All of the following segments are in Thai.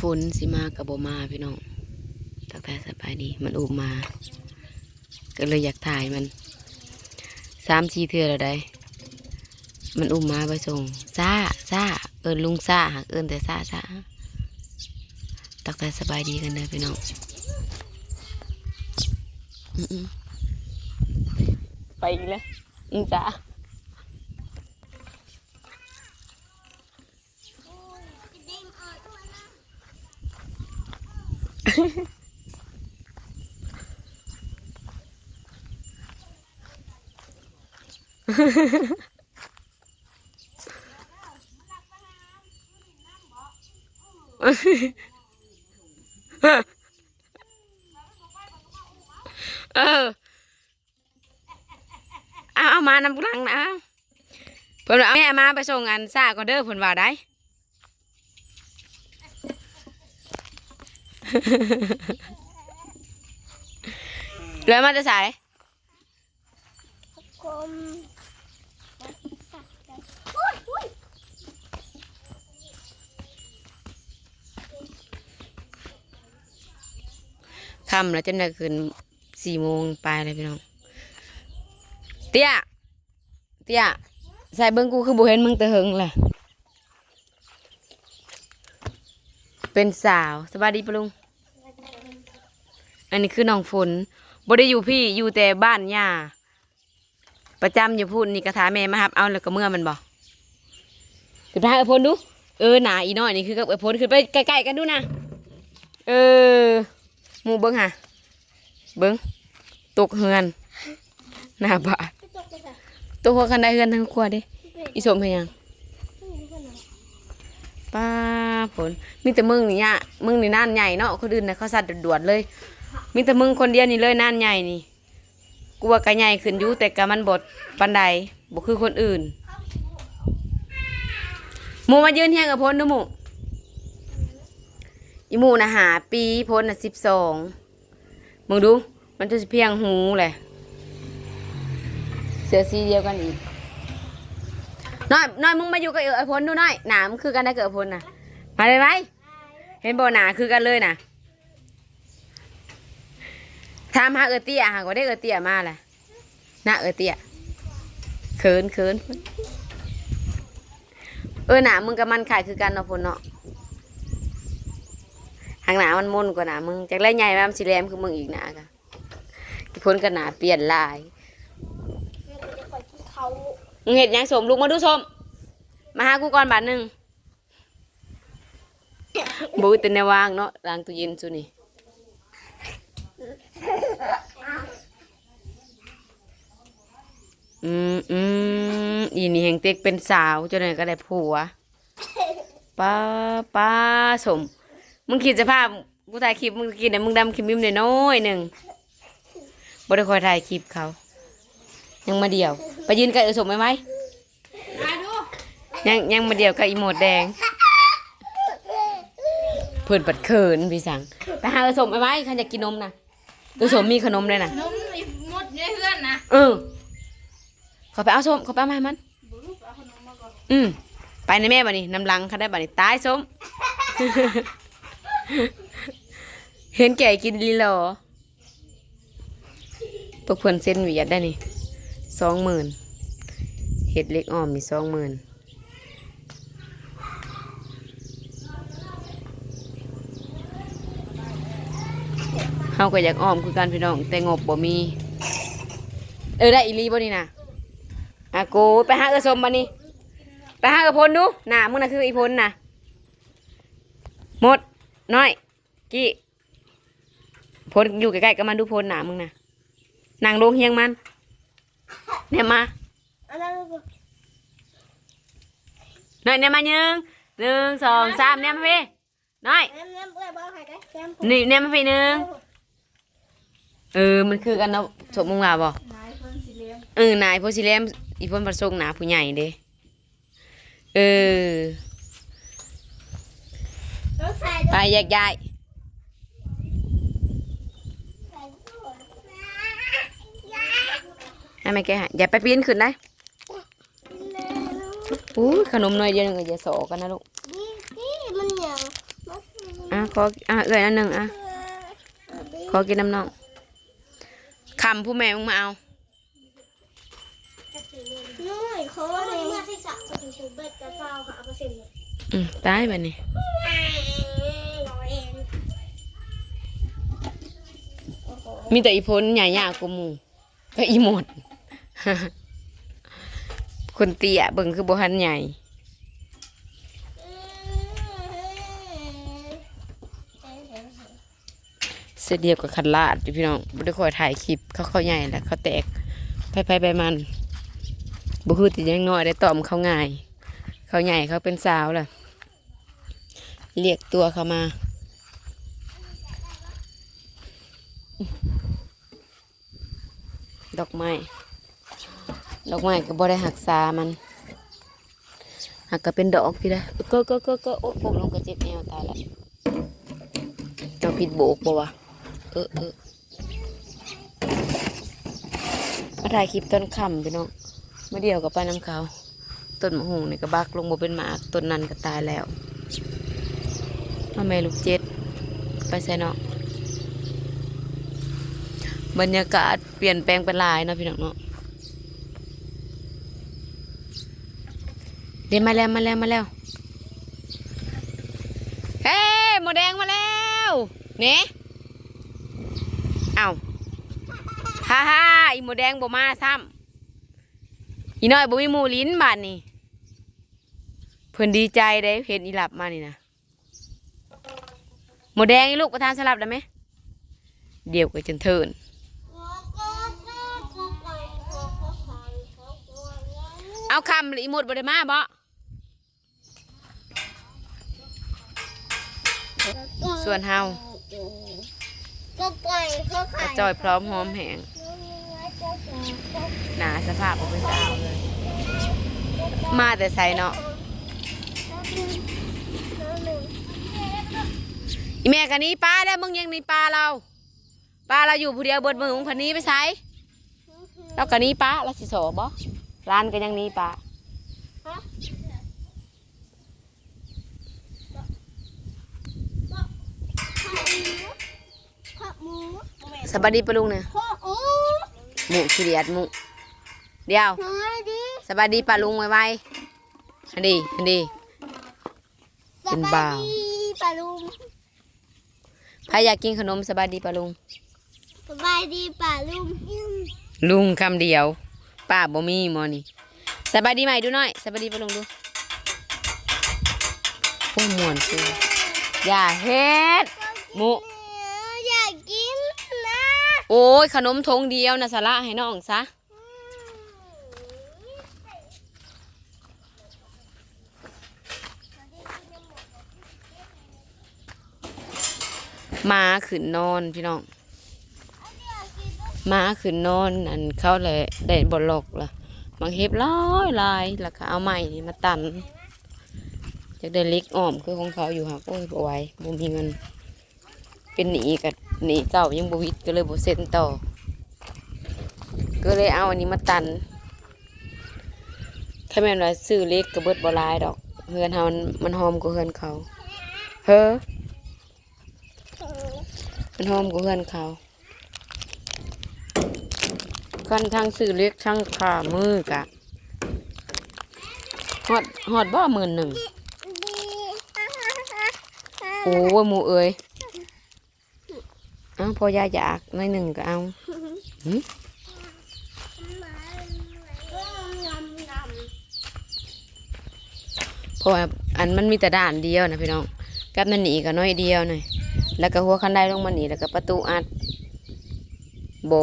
ฝนสิมากับบ่มาพี่น้องทักทายสบายดีมันอุบมาก็เลยอยากถ่ายมัน3-4เทื่อแล้วได้มันอุ้มมาไปส่งซ่าเอิญลุงซ่าหักเอิญแต่ซ่าทักทายสบายดีกันเลยพี่น้องไปอีกแล้วจ้าเอามานำกลังนะเพิ่นเอาแม่มาไปส่งอันซ่าก่อนเด้อเพิ่นว่าได้เลยมาจะใส่ค่ำแล้วจนได้คืน4 โมงไปเลยพี่น้องเตี้ยใส่เบิ้งกูคือบุเห็นมึงแต่เฮงแหละเป็นสาวสบายดีปะลุงอันนี้คือน้องฝนบ่ได้อยู่พี่อยู่แต่บ้านย่าประจำอยู่พูดนี่กระถาแม่มาครับเอาแล้วก็เมื่อมันบอกขึ้นไปหาไอ้พลดูหนาอีน้อยนี่คือกับไอ้พลขึ้นไปใกล้ๆกันดูนะหมูเบิ้งฮะเบิ้งตกเฮือนหน้าบ้านตัวหัวคันได้เฮือนทั้งครัวดิอีสมเพียงป้าผลมีแต่มึงนี่เนี่ยมึงนี่น่านใหญ่เนาะคนอื่นนะเขาสัตว์ด่วนเลยมีแต่มึงคนเดียวนี่เลยน่านใหญ่นี่กูว่ากะใหญ่ขึ้นอยู่แต่กะมันบดปันใดบ่คือคนอื่นหมูมายืนเฮียงกับพลดูหมูอีหมูนะ5 ปีพลน่ะ12มึงดูมันจะเพียงหูแหละเสือสีเดียวกันอีกน้อยมึงมาอยู่กับไอ้พลดูน้อยหนามันคือกันได้เกิดพลน่ะมาเลยไหมเห็นบ่หนาคือกันเลยน่ะทำหาเตี้ยหาก็ได้เตี้ยมาแหละน่ะเตี้ยเขินหนามึงกับมันขายคือกันเนาะพลเนาะหางหนามันมุนกว่าหนามึงจากไรใหญ่มามันสีแหลมคือมึงอีกหนากะพลกันหนาเปลี่ยนลายมึงเห็นยังสมลูกมาดูสมมาหากูก่อนบาทนึงบูตื่นในวางเนาะล้างตู้เย็นสุนี่อีนี่แห่งเต็กเป็นสาวจนไหนก็ได้ผัวป้าสมมึงคิดสภาพกูถ่ายคลิปมึงกินเนี่ยมึงดำคลิปมิ้มเลยน้อยหนึ่งบ่ได้คอยถ่ายคลิปเขายังมาเดี่ยวไปยืนกับสมไหมยังมาเดี่ยวกับอีโมดแดงเพื่อนปัดเขินพี่สังไปหาสมไหมขันอยากกินนมนะสมมีขนมเลยนะนมมดเนี่ยเพื่อนนะขอไปเอาส้มขอไปเอามาให้มันไปในแม่บ่นี่น้ำลังเขาได้บ่นี่ตายส้ม เห็นแก่กินลีหรอพวกเพื่อนเส้นหวีดได้นี่20,000เห็ดเล็กอ้อมนี่20,000เฮาก็อยากอ้อมคือกันพี่น้องแต่งบบ่มีได้อีลีบ่นี่นะกูไปหาสมบ่นี่ไปหากระพลดูหน้ามึงน่ะคืออีพลน่ะหมดน้อยกี้พลอยู่ใกล้ๆกับมันดูพลหน้ามึงน่ะนั่งลงเฮียงมันเนี่ยมาน้อยเนี่ยมา1 2 3เนี่ยมาพี่น้อยนี่เนี่ยมาพี่1มันคือกันเนาะสมมึงว่าบ่นายโพสิเลมอีพลประสงค์หนาผู้ใหญ่เด้ไปแยกย้ายให้แม่แกอย่าไปปีนขึ้นได้ขนมหน่อยเดียวนึงอย่าโศกันนะลูก มันเหนียว ขอเอ้ยอันหนึ่งขอกินน้ำน้องคำผู้แม่มึงมาเอาน้อยเขาเลยเมื่อที่สักจะถึงเบ็ดกระเฝ้าค่ะ%ตายไปนี่มีแต่อีพ้นใหญ่ยากกว่าหมูก็อีหมด คนเตี้ยเบิ่งคือบ่หันใหญ่เสียเดียวกับคันลาดพี่น้องบ่ได้คอยถ่ายคลิปเขาใหญ่แล้วเขาแตกไปมันบ่คือติยังน้อยได้ตอมเขาง่ายเขาใหญ่เขาเป็นสาวล่ะเรียกตัวเขามาดอกไม้ก็บ่ได้หักษามันหักก็เป็นดอกพี่นะก็โอ้ผมลงก็เจ็บแนวตายแล้วเราผิดโบกบ่วะมาถ่ายคลิปต้นค่ำพี่น้องมาเดียวกับป้าน้ำขาวต้นมะฮุงนี่ก็บักลงบ่เป็นหมากต้นนั้นก็ตายแล้วแม่ลูก7ไปใส่เนาะบรรยากาศเปลี่ยนแปลงไปหลายเนาะพี่น้องเนาะเดี๋ยวมาแล้วเฮ้หมูแดงมาแล้วเนี่ยเอาฮ่าอีหมูแดงบ่มาซ้ำอีน้อยบ่มีหมูลิ้นบาดนี่เพิ่นดีใจได้เห็นอีหลับมานี่นะหมูแดงอีลูกประทานสลับได้ไหมเดี๋ยวก็จนเทินเอาคำหรืออีหมดบ่ได้มาบ่ส่วนเฮากระจอยพร้อมหอมแหงหนาสภาพเป็นสาวเลยมาแต่ใส่เนาะอีแม่กันนี้ป้าได้มึงยังนี่ป้าเราอยู่ผู้เดียวเบิดมือของพันนี้ไปใส่แล้วกันนี้ป้าเราสิโสบ่ร้านกันยังนี้ป้าสบายดีปะลุงเนี่ยหมูขี้เดียดหมูเดียวสบายดีปะลุงไวๆฮันดีเป็นบ่าวใครอยากกินขนมสบายดีปะลุงลุงคำเดียวป้าบ่มีหมอนี่สบายดีไหมดูหน่อยสบายดีปะลุงดูโอ้ยม่วนสิอย่าเฮ็ดหมูอยากกินนะ โอ้ยขนมทงเดียวนะสาระให้น้องซะมาขึ้นนอนพี่น้องมาขึ้นนอนอันเขาเลยได้บอลอกล่ะบางเห็บลายแล้วก็เอาไม้มาตันจะได้เล็กอ้อมคือของเขาอยู่ค่ะโอ้ยบ่ไหวบ่มีเงินเป็นหนีกับหนีเจ้ายังบวิดก็เลยบเซ็นต่อก็เลยเอาอันนี้มาตันถ้าแม่นว่าซื้อเล็กกระเบิดบลายดอกเฮือนเฮามันหอมกว่าเฮือนเขามันหอมกว่าเฮือนเขาขั้นทางซื้อเล็กช่างขามือกะฮอดบ่11,000โอ้ยหมูเอ้ยพอยาอยากน้อยหนึ่งก็เอาเพราะอันมันมีแต่ด่านเดียวนะพี่น้องกับนั่นหนีก็น้อยเดียวหน่อยแล้วก็หัวคันไดลงมาหนีแล้วก็ประตูอัดโบ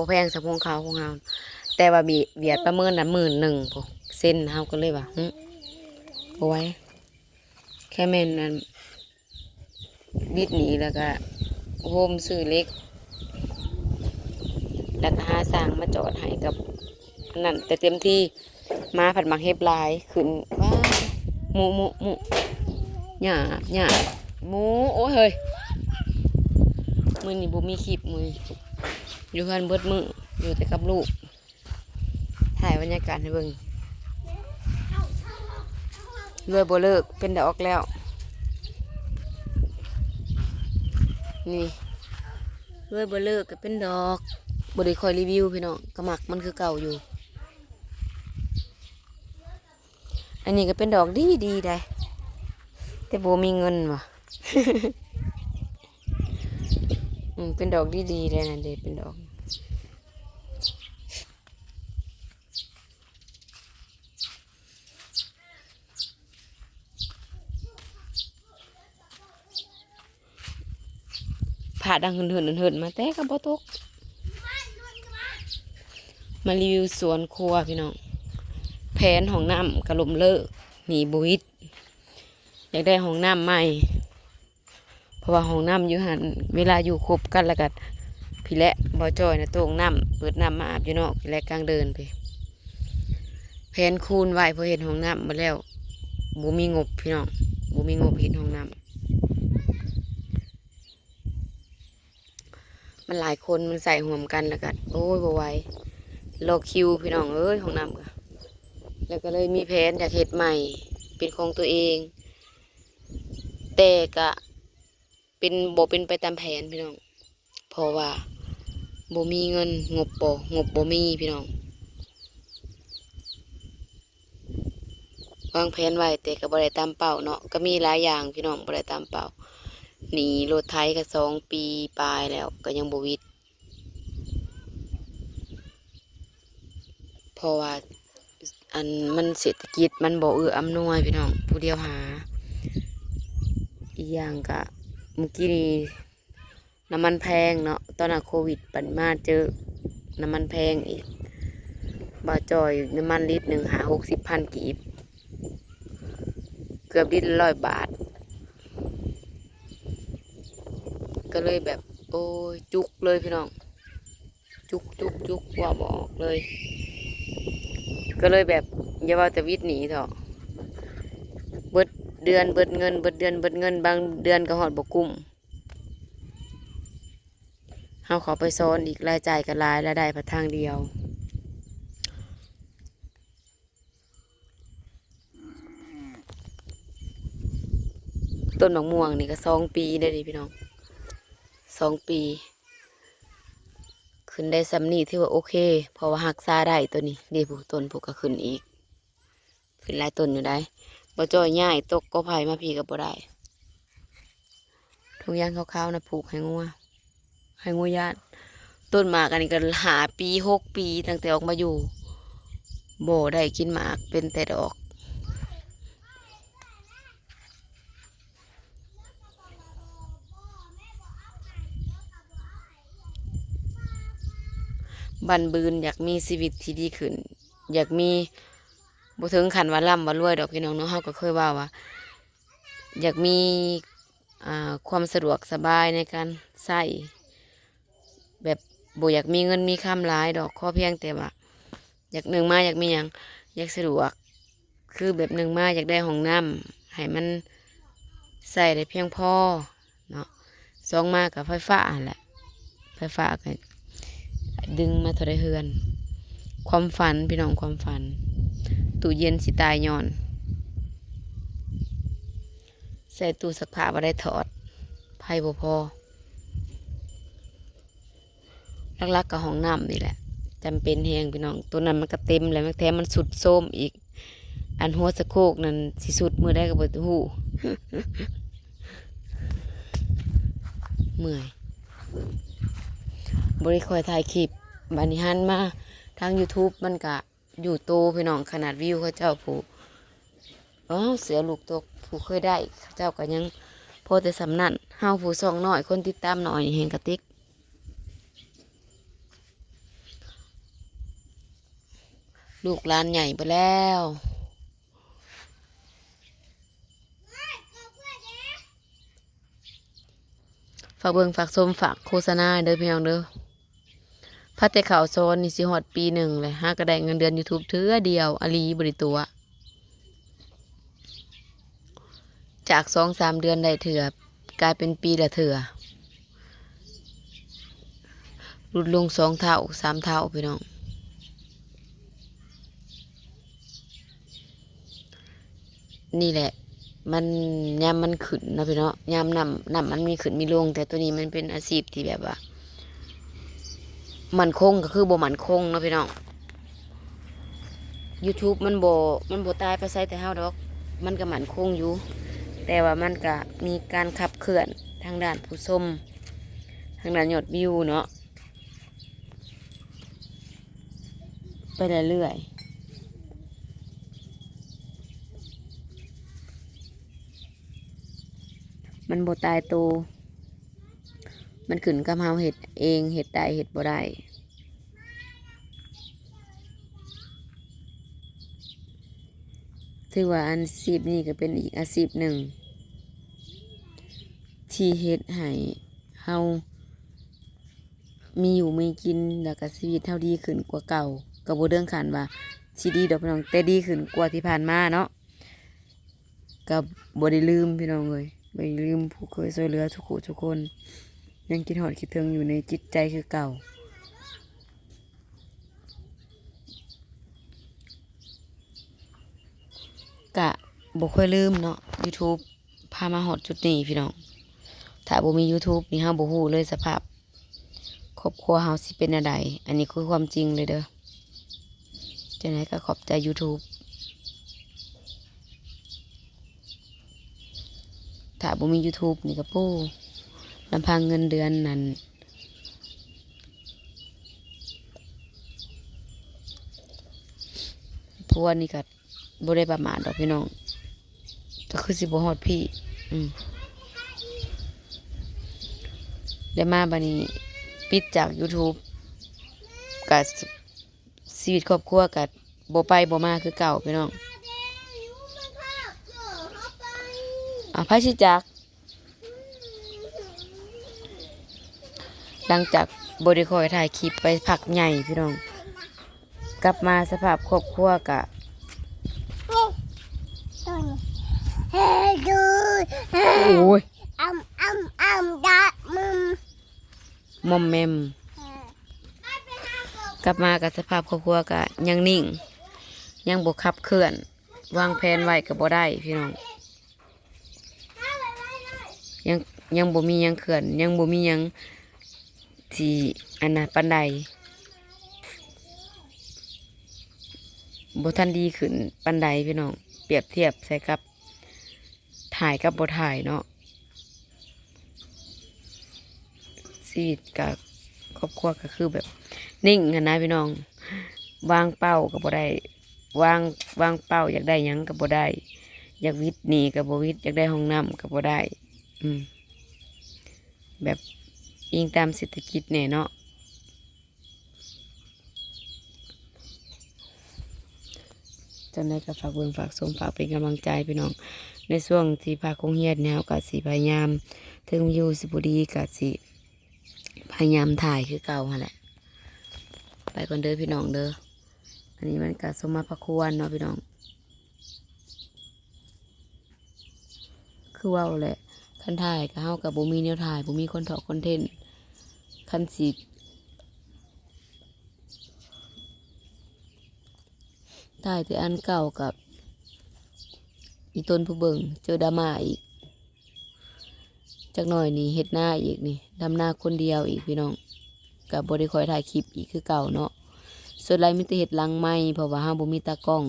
แพงสักพวงเขาของเราแต่ว่าเบียดประเมินละ11,000พวกเส้นเขาก็เลยว่าโอ้ยแค่แม่นนั้นบิดหนีแล้วก็โฮมซื้อเล็กแล้วก็หาสร้างมาจอดให้กับนั่นแต่เต็มที่มาผัดหมักเห็บลายขึ้นว้าหมูหย่าหมูโอ้ยเฮ้ยมือนี่บุมีขีบมืออยู่กันเบิดมืออยู่แต่กับลูกถ่ายบรรยากาศให้เบิ่งรวยบ่เลิกเป็นดอกแล้ว นี่เลื่อยเบลเลอร์ก็เป็นดอกบริคอยรีวิวพี่น้องกระหมักมันคือเก่าอยู่ อันนี้ก็เป็นดอกดีดีได้แต่โบมีเงินว่ะ เป็นดอกดีดีได้นั่นเด็เป็นดอกผ่าดังเหินมาแต่กับบ่ตกมารีวิวสวนครัวพี่น้องแผนห้องน้ำกระลมเลิกหนีบุวิดอยากได้ห้องน้ำใหม่เพราะว่าห้องน้ำอยู่หันเวลาอยู่ครบกันแล้วกันพี่และบ่จอยนะโต่งน้ำเปิดน้ำมาอาบอยู่นอกพี่และกลางเดินไปแผนคูณไว้พอเห็นห้องน้ำมาแล้วบุมีงบพี่น้องบุมีงบเห็นห้องน้ำมันหลายคนมันใส่ห่วมกันแล้วกันโอ้ยบ่ไหวรอคิวพี่น้องเอ้ยห้องน้ำก็แล้วก็เลยมีแผนอยากเฮ็ดใหม่เป็นของตัวเองแต่ก็เป็นบ่เป็นไปตามแผนพี่น้องเพราะว่าบ่มีเงินงบบ่มีพี่น้องวางแผนไว้แต่ก็บ่ได้ตามเป้าเนาะก็มีหลายอย่างพี่น้องบ่ได้ตามเป้าหนีรถไถก็2 ปีปลายแล้วก็ยังบ่วิดเพราะว่าอันมันเศรษฐกิจมันบ่เอื้ออำนวยพี่น้องผู้เดียวหาอีกอย่างก็เมื่อกี้นี้น้ำมันแพงเนาะตอนนั้นโควิดปันมาเจอน้ำมันแพงอีกบ่จอยน้ำมันลิตรหนึ่งหา60,000 กีบเกือบลิตรละ100 บาทก็เลยแบบโอ้ยจุกเลยพี่น้องจุกว่าบอกเลยก็เลยแบบอย่าว่าแต่วิทย์หนีเถอะเบิดเดือนเบิดเงินบางเดือนก็หอดบกุ้มเฮาขอไปซ้อนอีกรายจ่ายกับรายและได้ผ่านทางเดียวต้นมะม่วงนี่ก็2 ปีได้ดิพี่น้อง2 ปีขึ้นได้ซ้ำนี่ที่ว่าโอเคเพราะว่าหักษาได้ตัวนี้ดีผูกต้นผูกก็ขึ้นอีกขึ้นหลายต้นอยู่ได้บ่จ่อยง่ายตกก็ไผ่มาพี่ก็บ่ได้ทุกอย่างขาวๆนะผูกให้งัวญาติต้นหมากอันนี้ก็หาปี6 ปีตั้งแต่ออกมาอยู่บ่ได้กินหมากเป็นแต่ดอกบันบืนอยากมีชีวิตที่ดีขึ้นอยากมีบ่ถึงขันว่าร่ำว่ารวยดอกพี่น้องเนาะเฮาก็เคยว่าอยากมีความสะดวกสบายในการใช้แบบบ่อยากมีเงินมีคำหลายดอกข้อเพียงแต่ว่าอยากหนึ่งมาอยากมีอย่างอยากสะดวกคือแบบหนึ่งมาอยากได้ห้องน้ำให้มันใส่ได้เพียงพอเนาะ2มากับไฟฟ้าแหละไฟฟ้าก็ดึงมาเท่าไรเฮือนความฝันพี่น้องความฝันตู้เย็นสิตายย้อนใส่ตู้ซักผ้าบ่ได้ถอดไพ่บ่พอลักๆกับห้องน้ำนี่แหละจำเป็นแฮงพี่น้องตัวนั้นมันก็เต็มแล้วแถมมันสุดโทรมอีกอันหัวสะโคกนั่นสิสุดมือได้ก็บ่ฮู้ เมื่อยบริคอยถ่ายคลิปบัดนี้หันมาทาง YouTube มันก็อยู่โตพี่น้องขนาดวิวเขาเจ้าผู้เสือลูกตกผู้เคยได้เขาเจ้าก็ยังพอแต่สำนั่นเฮาผู้ส่องน้อยคนติดตามหน่อยแห่งกระติกลูกหลานใหญ่ไปแล้วฝากเบิ่งฝากชมฝากโฆษณาเด้อพี่น้องเด้อพัดแต่ข่าวโซนนี่สิฮอดปีหนึ่งเลยหาก็ได้เงินเดือน YouTube เทื่อเดียวอลีบริตัวจาก2-3 เดือนได้เถื่อกลายเป็นปีละเถื่อลดลง2 เท่า 3 เท่าพี่น้องนี่แหละ มันยามมันขึ้นเนาะพี่เนาะยามน้ำมันมีขึ้นมีลงแต่ตัวนี้มันเป็นอาชีพที่แบบว่ามันคงก็คือบ่มันคงเนาะพี่น้อง YouTube มันบ่ตายไปไสแต่เฮาดอกมันก็มันคงอยู่แต่ว่ามันก็มีการขับเคลื่อนทางด้านผู้ชมทางด้านยอดวิวเนาะไปเรื่อยๆมันบ่ตายตัวมันขึ้นกับเฮาเฮ็ดเองเฮ็ดได้เฮ็ดบ่ได้ถือว่าอาชีพนี้ก็เป็นอีกอาชีพหนึ่งที่เฮ็ดให้เฮามีอยู่มีกินแล้วก็ชีวิตเฮาดีขึ้นกว่าเก่าก็บ่เรื่องขันว่าสิดีดอกพี่น้องแต่ดีขึ้นกว่าที่ผ่านมาเนาะก็บ่ได้ลืมพี่น้องเอ้ยบ่ได้ลืมผู้เคยช่วยเหลือทุกผู้ทุกคนยังคิดฮอดคิดถึงอยู่ในจิตใจคือเก่ากะบ่ค่อยลืมเนาะ YouTube พามาฮอดจุดนี้พี่น้องถ้าบ่มี YouTube นี่เฮาบ่ฮู้เลยสภาพครอบครัวเฮาสิเป็นจั่งใดอันนี้คือความจริงเลยเด้อจังได๋ก็ขอบใจ YouTube ถ้าบ่มี YouTube นี่ก็ปู้ลำพังเงินเดือนนั้นพวกนี่ก็บ่ได้ประมาทดอกพี่น้องก็คือสิบ่ฮอดพี่ได้มาบัดนี้ปิดจาก YouTube ก็ชีวิตครอบครัวก็บ่ไปบ่มาคือเก่าพี่น้องไผสิจักหลังจากบ่ได้คอยถ่ายคลิปไปพักใหญ่พี่น้องกลับมาสภาพครอบครัวก็โอ้ยดะมอมแมมกลับมากับสภาพครอบครัวก็ยังนิ่งยังบ่ขับเคลื่อนวางแผนไว้ก็บ่ได้พี่น้องยังบ่มียังเคลื่อนยังบ่มียังที่อันน่ะปานใดบ่ทันดีขึ้นปานใดพี่น้องเปรียบเทียบใส่กับถ่ายกับบ่ถ่ายเนาะชีวิตกับครอบครัวก็คือแบบนิ่งกันนะพี่น้องวางเป้าก็บ่ได้วางเป้าอยากได้หยังก็บ่ได้อยากวิทย์หนีก็บ่วิทย์อยากได้ห้องน้ำก็บ่ได้แบบอิงตามเศรษฐกิจเนี่ยเนาะจังได๋ก็ฝากเบิ่งฝากชมฝากเป็นกำลังใจพี่น้องในช่วงที่ภาคโรงเรียนแนวก็สิพยายามถึงอยู่สิบ่ดีก็สิพยายามถ่ายคือเก่าหั่นแหละไปก่อนเด้อพี่น้องเด้ออันนี้มันก็สมมาพระควรเนาะพี่น้องคือเว้าแหละคันถ่ายก็เฮากับบ่มีแนวถ่ายบ่มีคนถอดคอนเทนต์คันสิถ่ายแต่อันเก่ากับอีต้นผู้เบิ่งเจอดราม่าอีกจักหน่อยนี่เฮ็ดหน้าอีกนี่ดำหน้าคนเดียวอีกพี่น้องกับบ่ได้คอยถ่ายคลิปอีกคือเก่าเนาะส่วนไรมีแต่เฮ็ดหลังไม้เพราะว่าเฮาบ่มีตากล้อง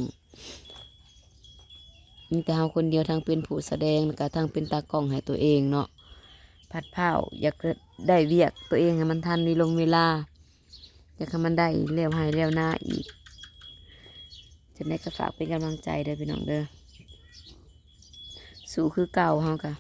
มีแต่เฮาคนเดียวทั้งเป็นผู้แสดงแล้วก็ทั้งเป็นตากล้องให้ตัวเองเนาะพัดเผาอยากได้เวียกตัวเองให้มันทันในลงเวลาอยากให้มันได้แล้วให้แล้วหน้าอีกจะได้ก็ฝากเป็นกำลังใจเด้อพี่น้องเด้อสู้คือเก่าเฮาค่ะ